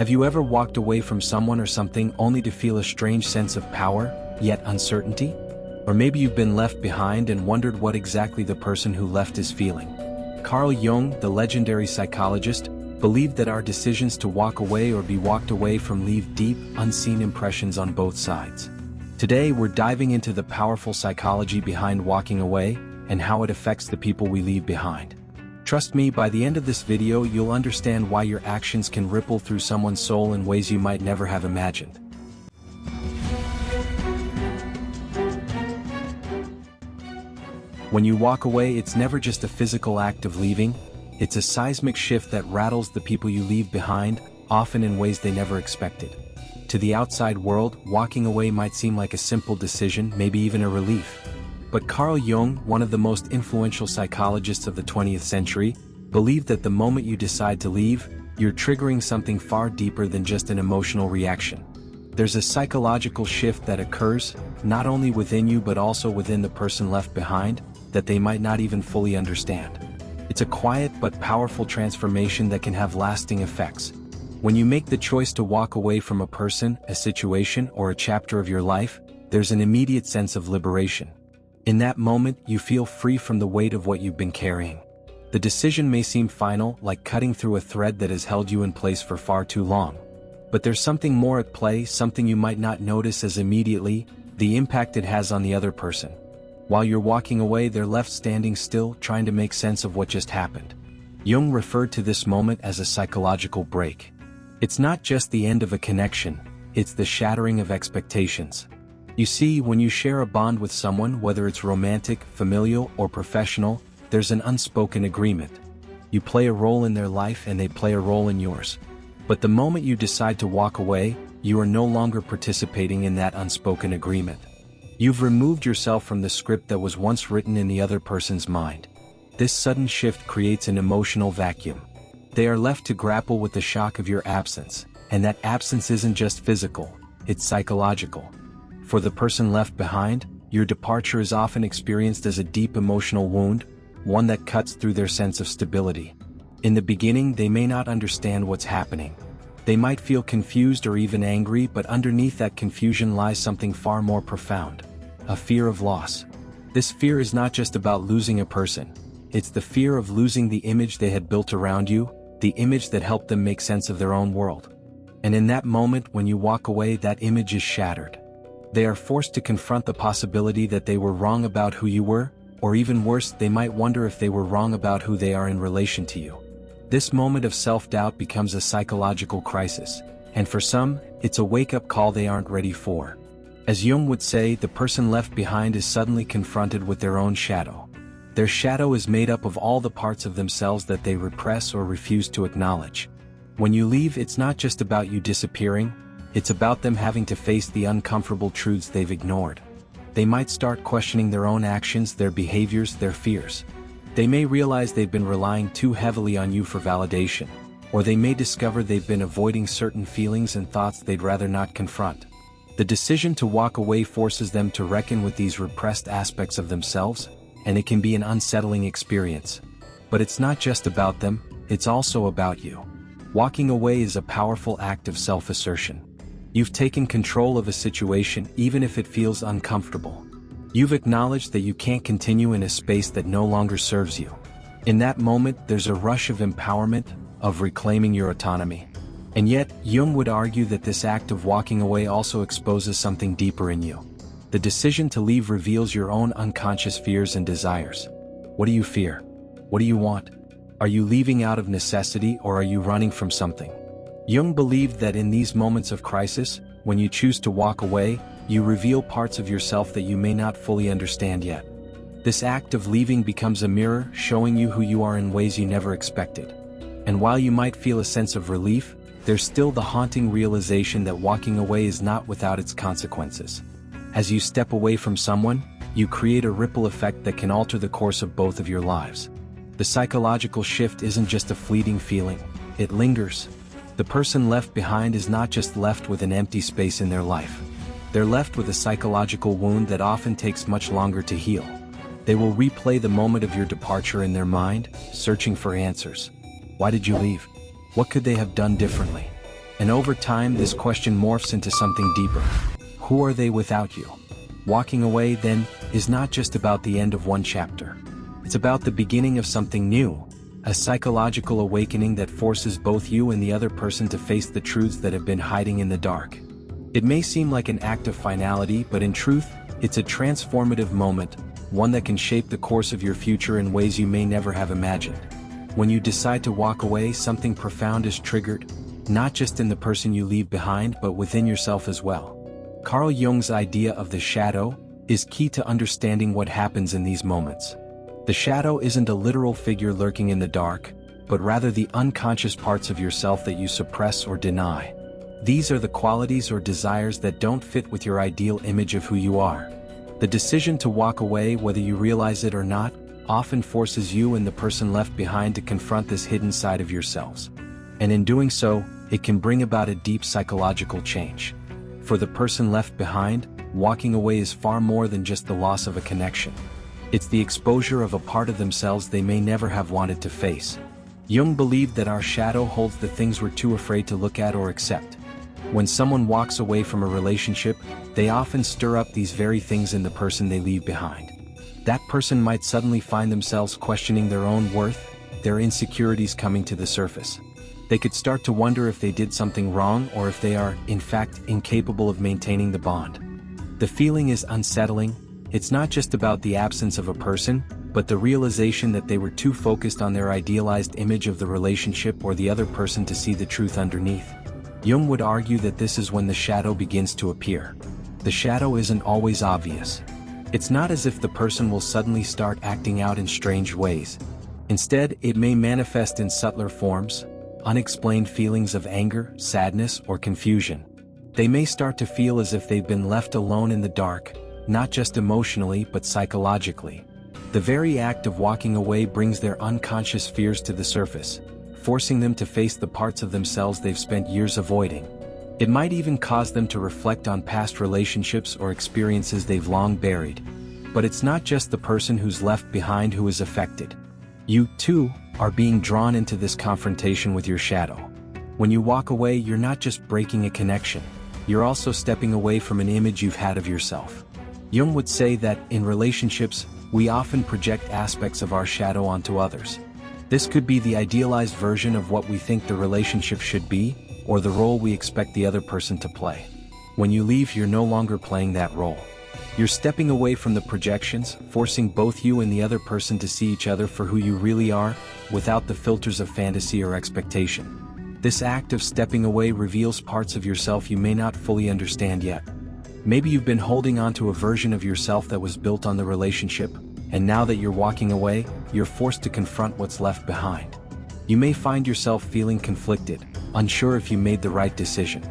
Have you ever walked away from someone or something only to feel a strange sense of power, yet uncertainty? Or maybe you've been left behind and wondered what exactly the person who left is feeling. Carl Jung, the legendary psychologist, believed that our decisions to walk away or be walked away from leave deep, unseen impressions on both sides. Today we're diving into the powerful psychology behind walking away and how it affects the people we leave behind. Trust me, by the end of this video you'll understand why your actions can ripple through someone's soul in ways you might never have imagined. When you walk away, it's never just a physical act of leaving, it's a seismic shift that rattles the people you leave behind, often in ways they never expected. To the outside world, walking away might seem like a simple decision, maybe even a relief. But Carl Jung, one of the most influential psychologists of the 20th century, believed that the moment you decide to leave, you're triggering something far deeper than just an emotional reaction. There's a psychological shift that occurs, not only within you but also within the person left behind, that they might not even fully understand. It's a quiet but powerful transformation that can have lasting effects. When you make the choice to walk away from a person, a situation, or a chapter of your life, there's an immediate sense of liberation. In that moment, you feel free from the weight of what you've been carrying. The decision may seem final, like cutting through a thread that has held you in place for far too long. But there's something more at play, something you might not notice as immediately, the impact it has on the other person. While you're walking away, they're left standing still, trying to make sense of what just happened. Jung referred to this moment as a psychological break. It's not just the end of a connection, it's the shattering of expectations. You see, when you share a bond with someone, whether it's romantic, familial, or professional, there's an unspoken agreement. You play a role in their life and they play a role in yours. But the moment you decide to walk away, you are no longer participating in that unspoken agreement. You've removed yourself from the script that was once written in the other person's mind. This sudden shift creates an emotional vacuum. They are left to grapple with the shock of your absence, and that absence isn't just physical, it's psychological. For the person left behind, your departure is often experienced as a deep emotional wound, one that cuts through their sense of stability. In the beginning, they may not understand what's happening. They might feel confused or even angry, but underneath that confusion lies something far more profound: a fear of loss. This fear is not just about losing a person, it's the fear of losing the image they had built around you, the image that helped them make sense of their own world. And in that moment, when you walk away, that image is shattered. They are forced to confront the possibility that they were wrong about who you were, or even worse, they might wonder if they were wrong about who they are in relation to you. This moment of self-doubt becomes a psychological crisis, and for some, it's a wake-up call they aren't ready for. As Jung would say, the person left behind is suddenly confronted with their own shadow. Their shadow is made up of all the parts of themselves that they repress or refuse to acknowledge. When you leave, it's not just about you disappearing, it's about them having to face the uncomfortable truths they've ignored. They might start questioning their own actions, their behaviors, their fears. They may realize they've been relying too heavily on you for validation, or they may discover they've been avoiding certain feelings and thoughts they'd rather not confront. The decision to walk away forces them to reckon with these repressed aspects of themselves, and it can be an unsettling experience. But it's not just about them, it's also about you. Walking away is a powerful act of self-assertion. You've taken control of a situation even if it feels uncomfortable. You've acknowledged that you can't continue in a space that no longer serves you. In that moment, there's a rush of empowerment, of reclaiming your autonomy. And yet, Jung would argue that this act of walking away also exposes something deeper in you. The decision to leave reveals your own unconscious fears and desires. What do you fear? What do you want? Are you leaving out of necessity, or are you running from something? Jung believed that in these moments of crisis, when you choose to walk away, you reveal parts of yourself that you may not fully understand yet. This act of leaving becomes a mirror, showing you who you are in ways you never expected. And while you might feel a sense of relief, there's still the haunting realization that walking away is not without its consequences. As you step away from someone, you create a ripple effect that can alter the course of both of your lives. The psychological shift isn't just a fleeting feeling, it lingers. The person left behind is not just left with an empty space in their life. They're left with a psychological wound that often takes much longer to heal. They will replay the moment of your departure in their mind, searching for answers. Why did you leave? What could they have done differently? And over time, this question morphs into something deeper. Who are they without you? Walking away, then, is not just about the end of one chapter. It's about the beginning of something new, a psychological awakening that forces both you and the other person to face the truths that have been hiding in the dark. It may seem like an act of finality, but in truth, it's a transformative moment, one that can shape the course of your future in ways you may never have imagined. When you decide to walk away, something profound is triggered, not just in the person you leave behind but within yourself as well. Carl Jung's idea of the shadow is key to understanding what happens in these moments. The shadow isn't a literal figure lurking in the dark, but rather the unconscious parts of yourself that you suppress or deny. These are the qualities or desires that don't fit with your ideal image of who you are. The decision to walk away, whether you realize it or not, often forces you and the person left behind to confront this hidden side of yourselves. And in doing so, it can bring about a deep psychological change. For the person left behind, walking away is far more than just the loss of a connection. It's the exposure of a part of themselves they may never have wanted to face. Jung believed that our shadow holds the things we're too afraid to look at or accept. When someone walks away from a relationship, they often stir up these very things in the person they leave behind. That person might suddenly find themselves questioning their own worth, their insecurities coming to the surface. They could start to wonder if they did something wrong or if they are, in fact, incapable of maintaining the bond. The feeling is unsettling. It's not just about the absence of a person, but the realization that they were too focused on their idealized image of the relationship or the other person to see the truth underneath. Jung would argue that this is when the shadow begins to appear. The shadow isn't always obvious. It's not as if the person will suddenly start acting out in strange ways. Instead, it may manifest in subtler forms, unexplained feelings of anger, sadness, or confusion. They may start to feel as if they've been left alone in the dark, not just emotionally but psychologically. The very act of walking away brings their unconscious fears to the surface, forcing them to face the parts of themselves they've spent years avoiding. It might even cause them to reflect on past relationships or experiences they've long buried. But it's not just the person who's left behind who is affected. You, too, are being drawn into this confrontation with your shadow. When you walk away, you're not just breaking a connection, you're also stepping away from an image you've had of yourself. Jung would say that, in relationships, we often project aspects of our shadow onto others. This could be the idealized version of what we think the relationship should be, or the role we expect the other person to play. When you leave, you're no longer playing that role. You're stepping away from the projections, forcing both you and the other person to see each other for who you really are, without the filters of fantasy or expectation. This act of stepping away reveals parts of yourself you may not fully understand yet. Maybe you've been holding on to a version of yourself that was built on the relationship, and now that you're walking away, you're forced to confront what's left behind. You may find yourself feeling conflicted, unsure if you made the right decision.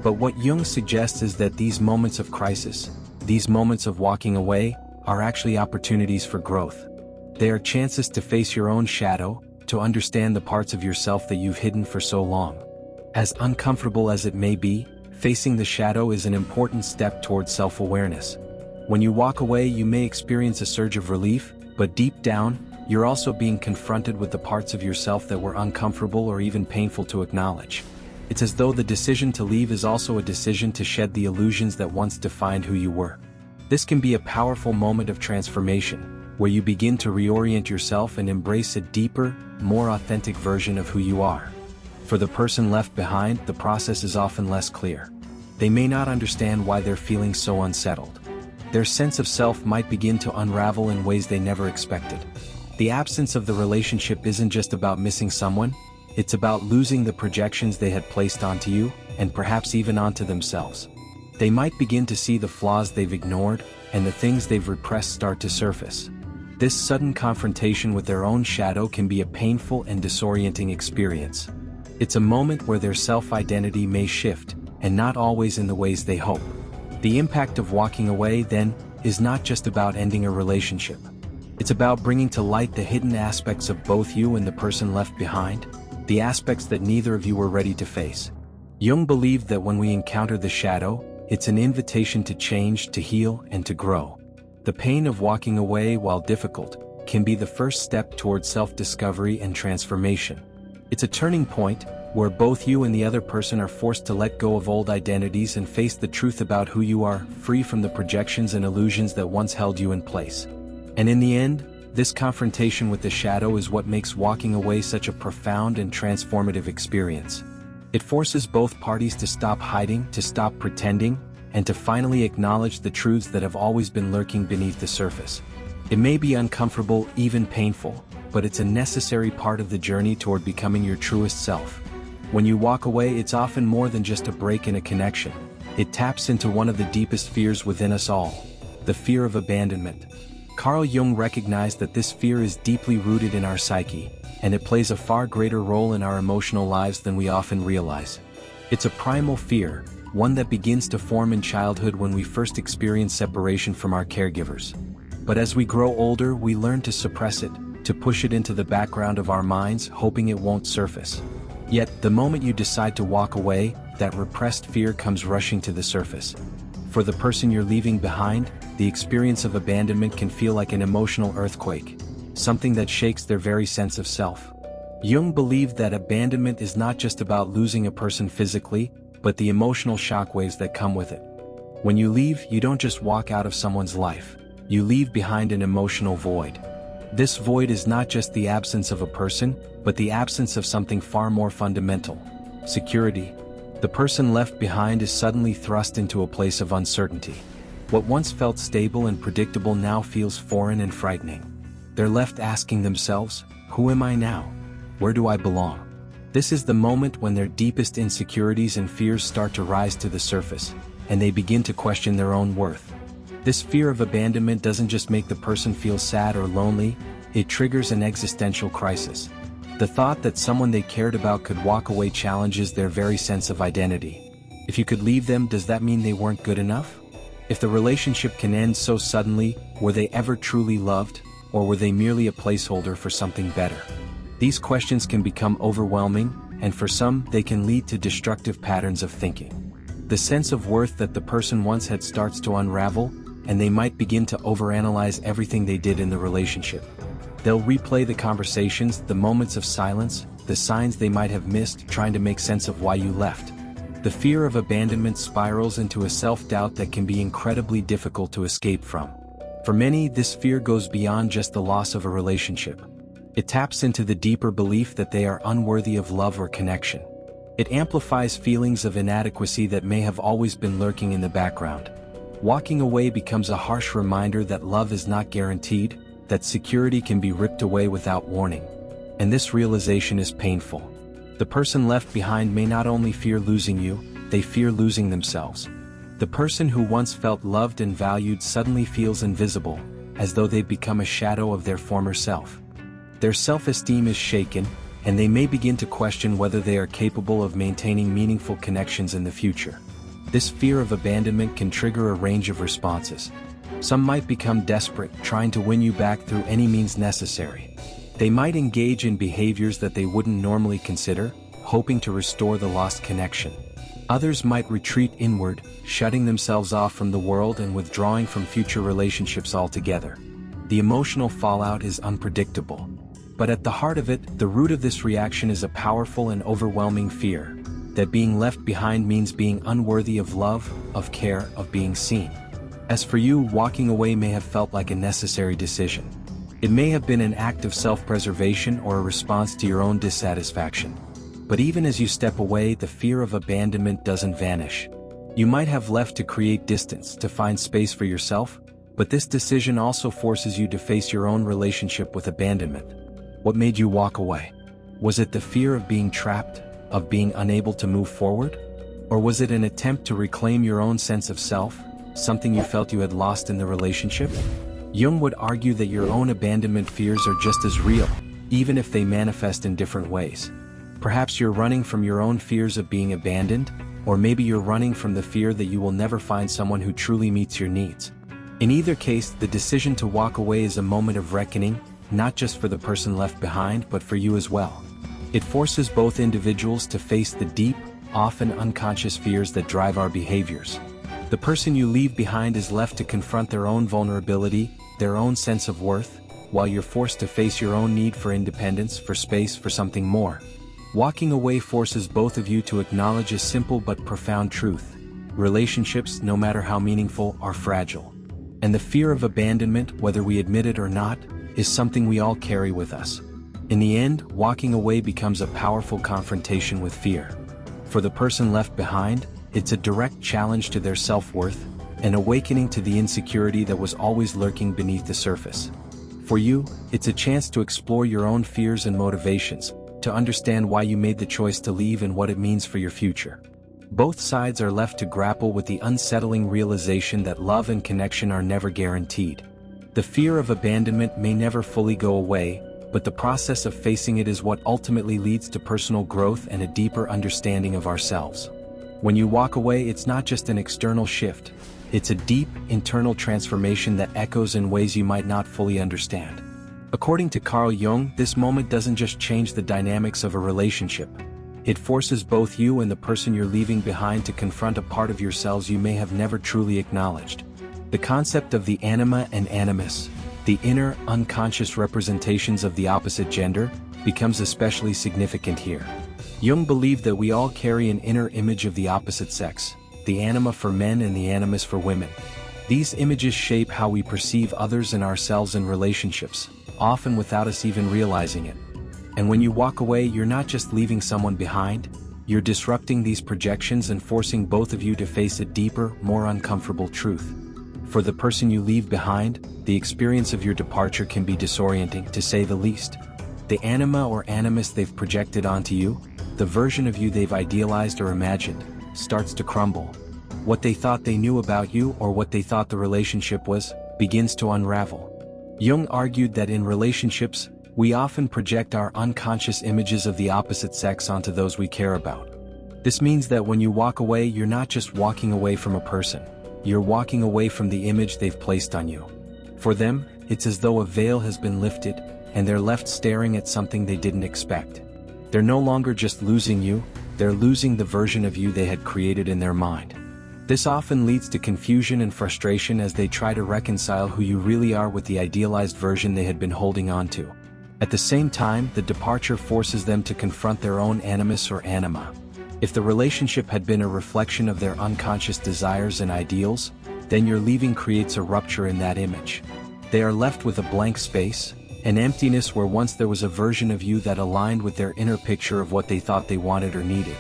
But what Jung suggests is that these moments of crisis, these moments of walking away, are actually opportunities for growth. They are chances to face your own shadow, to understand the parts of yourself that you've hidden for so long. As uncomfortable as it may be, facing the shadow is an important step towards self-awareness. When you walk away, you may experience a surge of relief, but deep down, you're also being confronted with the parts of yourself that were uncomfortable or even painful to acknowledge. It's as though the decision to leave is also a decision to shed the illusions that once defined who you were. This can be a powerful moment of transformation, where you begin to reorient yourself and embrace a deeper, more authentic version of who you are. For the person left behind, the process is often less clear. They may not understand why they're feeling so unsettled. Their sense of self might begin to unravel in ways they never expected. The absence of the relationship isn't just about missing someone, it's about losing the projections they had placed onto you, and perhaps even onto themselves. They might begin to see the flaws they've ignored, and the things they've repressed start to surface. This sudden confrontation with their own shadow can be a painful and disorienting experience. It's a moment where their self-identity may shift, and not always in the ways they hope. The impact of walking away, then, is not just about ending a relationship. It's about bringing to light the hidden aspects of both you and the person left behind, the aspects that neither of you were ready to face. Jung believed that when we encounter the shadow, it's an invitation to change, to heal, and to grow. The pain of walking away, while difficult, can be the first step towards self-discovery and transformation. It's a turning point, where both you and the other person are forced to let go of old identities and face the truth about who you are, free from the projections and illusions that once held you in place. And in the end, this confrontation with the shadow is what makes walking away such a profound and transformative experience. It forces both parties to stop hiding, to stop pretending, and to finally acknowledge the truths that have always been lurking beneath the surface. It may be uncomfortable, even painful, but it's a necessary part of the journey toward becoming your truest self. When you walk away, it's often more than just a break in a connection. It taps into one of the deepest fears within us all, the fear of abandonment. Carl Jung recognized that this fear is deeply rooted in our psyche, and it plays a far greater role in our emotional lives than we often realize. It's a primal fear, one that begins to form in childhood when we first experience separation from our caregivers. But as we grow older, we learn to suppress it, to push it into the background of our minds, hoping it won't surface. Yet, the moment you decide to walk away, that repressed fear comes rushing to the surface. For the person you're leaving behind, the experience of abandonment can feel like an emotional earthquake, something that shakes their very sense of self. Jung believed that abandonment is not just about losing a person physically, but the emotional shockwaves that come with it. When you leave, you don't just walk out of someone's life, you leave behind an emotional void. This void is not just the absence of a person, but the absence of something far more fundamental: security. The person left behind is suddenly thrust into a place of uncertainty. What once felt stable and predictable now feels foreign and frightening. They're left asking themselves, who am I now? Where do I belong? This is the moment when their deepest insecurities and fears start to rise to the surface, and they begin to question their own worth. This fear of abandonment doesn't just make the person feel sad or lonely, it triggers an existential crisis. The thought that someone they cared about could walk away challenges their very sense of identity. If you could leave them, does that mean they weren't good enough? If the relationship can end so suddenly, were they ever truly loved, or were they merely a placeholder for something better? These questions can become overwhelming, and for some, they can lead to destructive patterns of thinking. The sense of worth that the person once had starts to unravel, and they might begin to overanalyze everything they did in the relationship. They'll replay the conversations, the moments of silence, the signs they might have missed, trying to make sense of why you left. The fear of abandonment spirals into a self-doubt that can be incredibly difficult to escape from. For many, this fear goes beyond just the loss of a relationship. It taps into the deeper belief that they are unworthy of love or connection. It amplifies feelings of inadequacy that may have always been lurking in the background. Walking away becomes a harsh reminder that love is not guaranteed, that security can be ripped away without warning. And this realization is painful. The person left behind may not only fear losing you, they fear losing themselves. The person who once felt loved and valued suddenly feels invisible, as though they've become a shadow of their former self. Their self-esteem is shaken, and they may begin to question whether they are capable of maintaining meaningful connections in the future. This fear of abandonment can trigger a range of responses. Some might become desperate, trying to win you back through any means necessary. They might engage in behaviors that they wouldn't normally consider, hoping to restore the lost connection. Others might retreat inward, shutting themselves off from the world and withdrawing from future relationships altogether. The emotional fallout is unpredictable. But at the heart of it, the root of this reaction is a powerful and overwhelming fear that being left behind means being unworthy of love, of care, of being seen. As for you, walking away may have felt like a necessary decision. It may have been an act of self-preservation or a response to your own dissatisfaction. But even as you step away, the fear of abandonment doesn't vanish. You might have left to create distance, to find space for yourself, but this decision also forces you to face your own relationship with abandonment. What made you walk away? Was it the fear of being trapped, of being unable to move forward? Or was it an attempt to reclaim your own sense of self, something you felt you had lost in the relationship? Jung would argue that your own abandonment fears are just as real, even if they manifest in different ways. Perhaps you're running from your own fears of being abandoned, or maybe you're running from the fear that you will never find someone who truly meets your needs. In either case, the decision to walk away is a moment of reckoning, not just for the person left behind, but for you as well. It forces both individuals to face the deep, often unconscious fears that drive our behaviors. The person you leave behind is left to confront their own vulnerability, their own sense of worth, while you're forced to face your own need for independence, for space, for something more. Walking away forces both of you to acknowledge a simple but profound truth. Relationships, no matter how meaningful, are fragile. And the fear of abandonment, whether we admit it or not, is something we all carry with us. In the end, walking away becomes a powerful confrontation with fear. For the person left behind, it's a direct challenge to their self-worth, an awakening to the insecurity that was always lurking beneath the surface. For you, it's a chance to explore your own fears and motivations, to understand why you made the choice to leave and what it means for your future. Both sides are left to grapple with the unsettling realization that love and connection are never guaranteed. The fear of abandonment may never fully go away, but the process of facing it is what ultimately leads to personal growth and a deeper understanding of ourselves. When you walk away, it's not just an external shift, it's a deep, internal transformation that echoes in ways you might not fully understand. According to Carl Jung, this moment doesn't just change the dynamics of a relationship. It forces both you and the person you're leaving behind to confront a part of yourselves you may have never truly acknowledged. The concept of the anima and animus, the inner, unconscious representations of the opposite gender, becomes especially significant here. Jung believed that we all carry an inner image of the opposite sex, the anima for men and the animus for women. These images shape how we perceive others and ourselves in relationships, often without us even realizing it. And when you walk away, you're not just leaving someone behind, you're disrupting these projections and forcing both of you to face a deeper, more uncomfortable truth. For the person you leave behind, the experience of your departure can be disorienting, to say the least. The anima or animus they've projected onto you, the version of you they've idealized or imagined, starts to crumble. What they thought they knew about you or what they thought the relationship was, begins to unravel. Jung argued that in relationships, we often project our unconscious images of the opposite sex onto those we care about. This means that when you walk away, you're not just walking away from a person, you're walking away from the image they've placed on you. For them, it's as though a veil has been lifted, and they're left staring at something they didn't expect. They're no longer just losing you, they're losing the version of you they had created in their mind. This often leads to confusion and frustration as they try to reconcile who you really are with the idealized version they had been holding on to. At the same time, the departure forces them to confront their own animus or anima. If the relationship had been a reflection of their unconscious desires and ideals, then your leaving creates a rupture in that image. They are left with a blank space, an emptiness where once there was a version of you that aligned with their inner picture of what they thought they wanted or needed.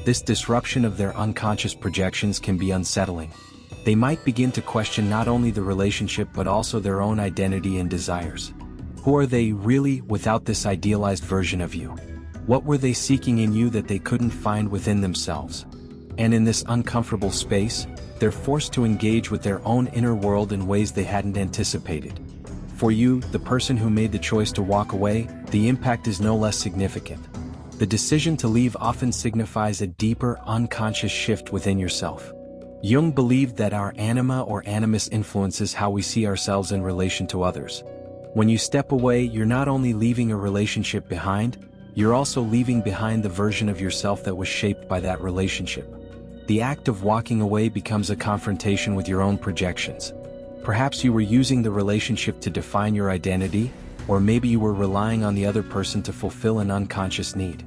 This disruption of their unconscious projections can be unsettling. They might begin to question not only the relationship but also their own identity and desires. Who are they really without this idealized version of you? What were they seeking in you that they couldn't find within themselves? And in this uncomfortable space, they're forced to engage with their own inner world in ways they hadn't anticipated. For you, the person who made the choice to walk away, the impact is no less significant. The decision to leave often signifies a deeper, unconscious shift within yourself. Jung believed that our anima or animus influences how we see ourselves in relation to others. When you step away, you're not only leaving a relationship behind, you're also leaving behind the version of yourself that was shaped by that relationship. The act of walking away becomes a confrontation with your own projections. Perhaps you were using the relationship to define your identity, or maybe you were relying on the other person to fulfill an unconscious need.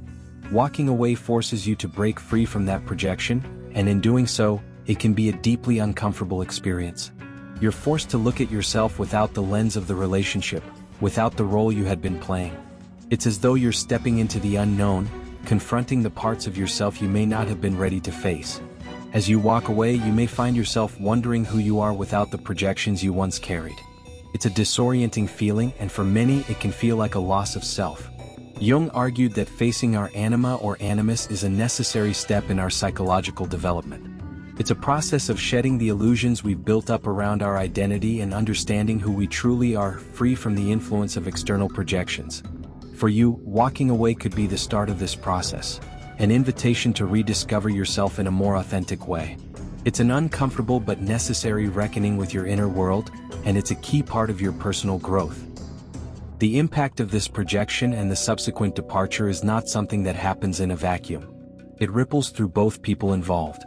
Walking away forces you to break free from that projection, and in doing so, it can be a deeply uncomfortable experience. You're forced to look at yourself without the lens of the relationship, without the role you had been playing. It's as though you're stepping into the unknown, confronting the parts of yourself you may not have been ready to face. As you walk away, you may find yourself wondering who you are without the projections you once carried. It's a disorienting feeling, and for many it can feel like a loss of self. Jung argued that facing our anima or animus is a necessary step in our psychological development. It's a process of shedding the illusions we've built up around our identity and understanding who we truly are, free from the influence of external projections. For you, walking away could be the start of this process, an invitation to rediscover yourself in a more authentic way. It's an uncomfortable but necessary reckoning with your inner world, and it's a key part of your personal growth. The impact of this projection and the subsequent departure is not something that happens in a vacuum. It ripples through both people involved.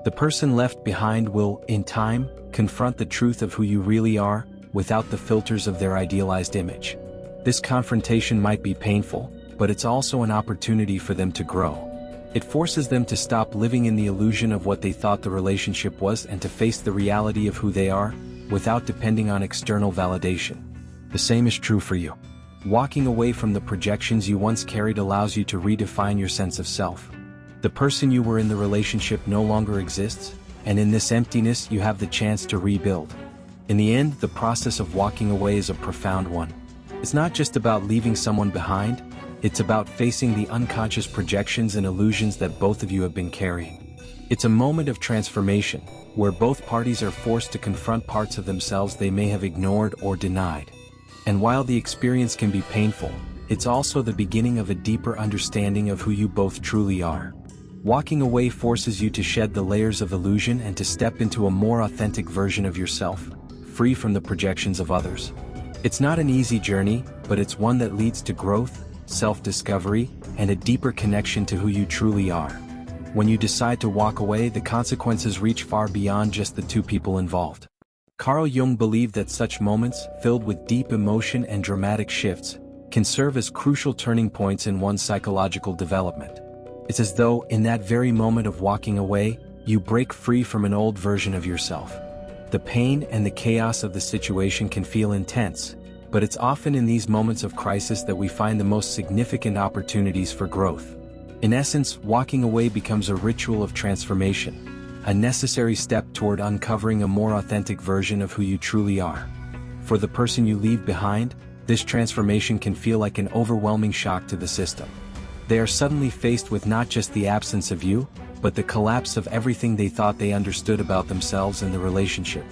The person left behind will, in time, confront the truth of who you really are, without the filters of their idealized image. This confrontation might be painful, but it's also an opportunity for them to grow. It forces them to stop living in the illusion of what they thought the relationship was and to face the reality of who they are, without depending on external validation. The same is true for you. Walking away from the projections you once carried allows you to redefine your sense of self. The person you were in the relationship no longer exists, and in this emptiness you have the chance to rebuild. In the end, the process of walking away is a profound one. It's not just about leaving someone behind, it's about facing the unconscious projections and illusions that both of you have been carrying. It's a moment of transformation, where both parties are forced to confront parts of themselves they may have ignored or denied. And while the experience can be painful, it's also the beginning of a deeper understanding of who you both truly are. Walking away forces you to shed the layers of illusion and to step into a more authentic version of yourself, free from the projections of others. It's not an easy journey, but it's one that leads to growth, self-discovery, and a deeper connection to who you truly are. When you decide to walk away, the consequences reach far beyond just the two people involved. Carl Jung believed that such moments, filled with deep emotion and dramatic shifts, can serve as crucial turning points in one's psychological development. It's as though, in that very moment of walking away, you break free from an old version of yourself. The pain and the chaos of the situation can feel intense, but it's often in these moments of crisis that we find the most significant opportunities for growth. In essence, walking away becomes a ritual of transformation, a necessary step toward uncovering a more authentic version of who you truly are. For the person you leave behind, this transformation can feel like an overwhelming shock to the system. They are suddenly faced with not just the absence of you, but the collapse of everything they thought they understood about themselves and the relationship.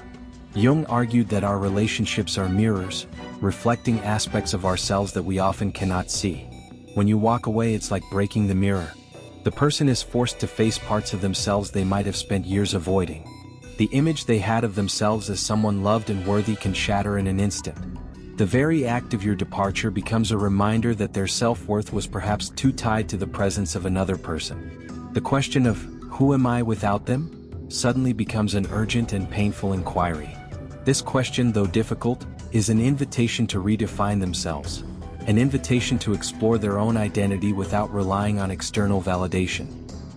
Jung argued that our relationships are mirrors, reflecting aspects of ourselves that we often cannot see. When you walk away, it's like breaking the mirror. The person is forced to face parts of themselves they might have spent years avoiding. The image they had of themselves as someone loved and worthy can shatter in an instant. The very act of your departure becomes a reminder that their self-worth was perhaps too tied to the presence of another person. The question of, "Who am I without them?" suddenly becomes an urgent and painful inquiry. This question, though difficult, is an invitation to redefine themselves, an invitation to explore their own identity without relying on external validation.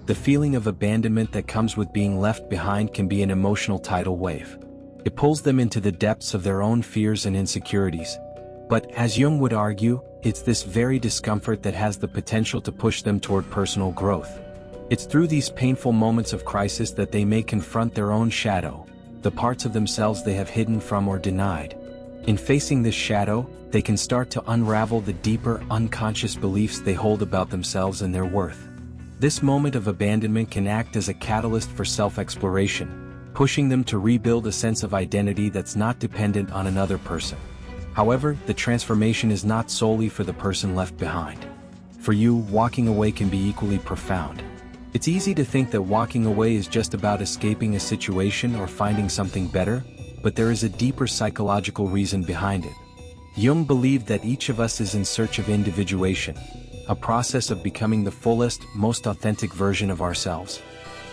The feeling of abandonment that comes with being left behind can be an emotional tidal wave. It pulls them into the depths of their own fears and insecurities. But, as Jung would argue, it's this very discomfort that has the potential to push them toward personal growth. It's through these painful moments of crisis that they may confront their own shadow, the parts of themselves they have hidden from or denied. In facing this shadow, they can start to unravel the deeper, unconscious beliefs they hold about themselves and their worth. This moment of abandonment can act as a catalyst for self-exploration, pushing them to rebuild a sense of identity that's not dependent on another person. However, the transformation is not solely for the person left behind. For you, walking away can be equally profound. It's easy to think that walking away is just about escaping a situation or finding something better, but there is a deeper psychological reason behind it. Jung believed that each of us is in search of individuation, a process of becoming the fullest, most authentic version of ourselves.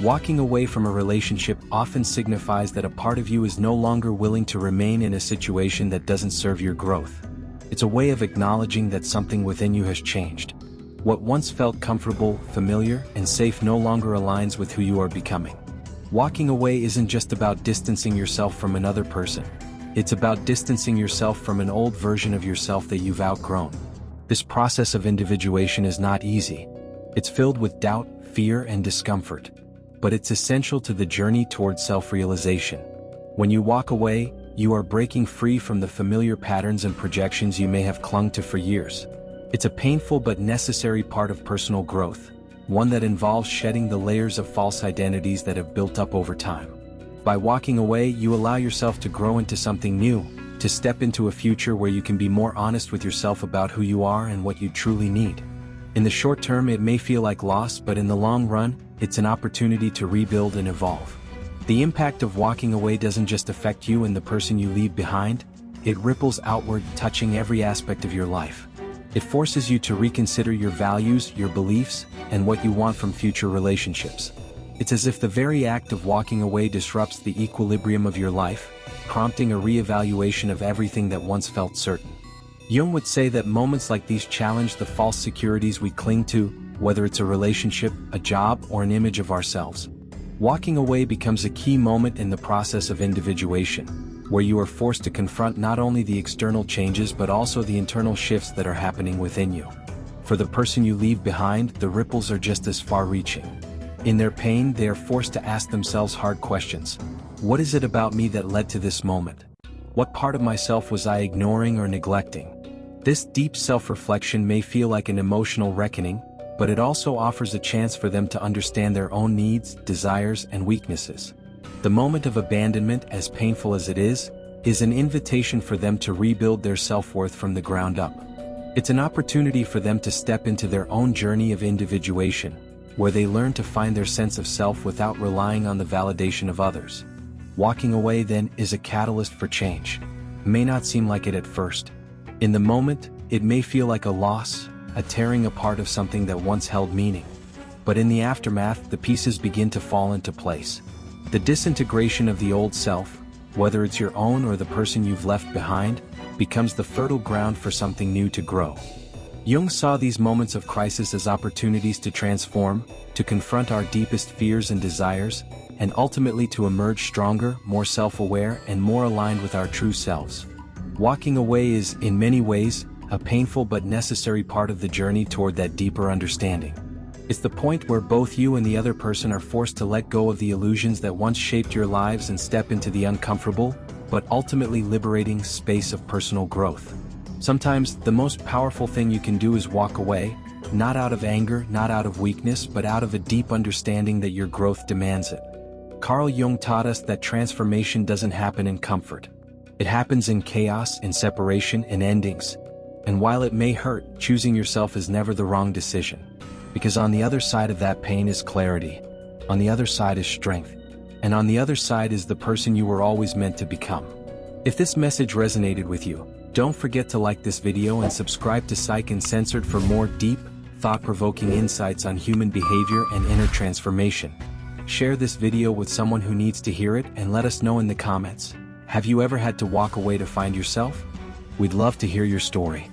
Walking away from a relationship often signifies that a part of you is no longer willing to remain in a situation that doesn't serve your growth. It's a way of acknowledging that something within you has changed. What once felt comfortable, familiar, and safe no longer aligns with who you are becoming. Walking away isn't just about distancing yourself from another person. It's about distancing yourself from an old version of yourself that you've outgrown. This process of individuation is not easy. It's filled with doubt, fear, and discomfort. But it's essential to the journey towards self-realization. When you walk away, you are breaking free from the familiar patterns and projections you may have clung to for years. It's a painful but necessary part of personal growth, one that involves shedding the layers of false identities that have built up over time. By walking away, you allow yourself to grow into something new, to step into a future where you can be more honest with yourself about who you are and what you truly need. In the short term, it may feel like loss, but in the long run, it's an opportunity to rebuild and evolve. The impact of walking away doesn't just affect you and the person you leave behind, it ripples outward, touching every aspect of your life. It forces you to reconsider your values, your beliefs, and what you want from future relationships. It's as if the very act of walking away disrupts the equilibrium of your life, prompting a reevaluation of everything that once felt certain. Jung would say that moments like these challenge the false securities we cling to, whether it's a relationship, a job, or an image of ourselves. Walking away becomes a key moment in the process of individuation, where you are forced to confront not only the external changes but also the internal shifts that are happening within you. For the person you leave behind, the ripples are just as far-reaching. In their pain, they are forced to ask themselves hard questions. What is it about me that led to this moment? What part of myself was I ignoring or neglecting? This deep self-reflection may feel like an emotional reckoning, but it also offers a chance for them to understand their own needs, desires, and weaknesses. The moment of abandonment, as painful as it is an invitation for them to rebuild their self-worth from the ground up. It's an opportunity for them to step into their own journey of individuation, where they learn to find their sense of self without relying on the validation of others. Walking away, then, is a catalyst for change. It may not seem like it at first. In the moment, it may feel like a loss, a tearing apart of something that once held meaning. But in the aftermath, the pieces begin to fall into place. The disintegration of the old self, whether it's your own or the person you've left behind, becomes the fertile ground for something new to grow. Jung saw these moments of crisis as opportunities to transform, to confront our deepest fears and desires, and ultimately to emerge stronger, more self-aware, and more aligned with our true selves. Walking away is, in many ways, a painful but necessary part of the journey toward that deeper understanding. It's the point where both you and the other person are forced to let go of the illusions that once shaped your lives and step into the uncomfortable, but ultimately liberating space of personal growth. Sometimes, the most powerful thing you can do is walk away, not out of anger, not out of weakness, but out of a deep understanding that your growth demands it. Carl Jung taught us that transformation doesn't happen in comfort. It happens in chaos, in separation, in endings. And while it may hurt, choosing yourself is never the wrong decision. Because on the other side of that pain is clarity. On the other side is strength. And on the other side is the person you were always meant to become. If this message resonated with you, don't forget to like this video and subscribe to Fcuk Uncensored for more deep, thought-provoking insights on human behavior and inner transformation. Share this video with someone who needs to hear it and let us know in the comments. Have you ever had to walk away to find yourself? We'd love to hear your story.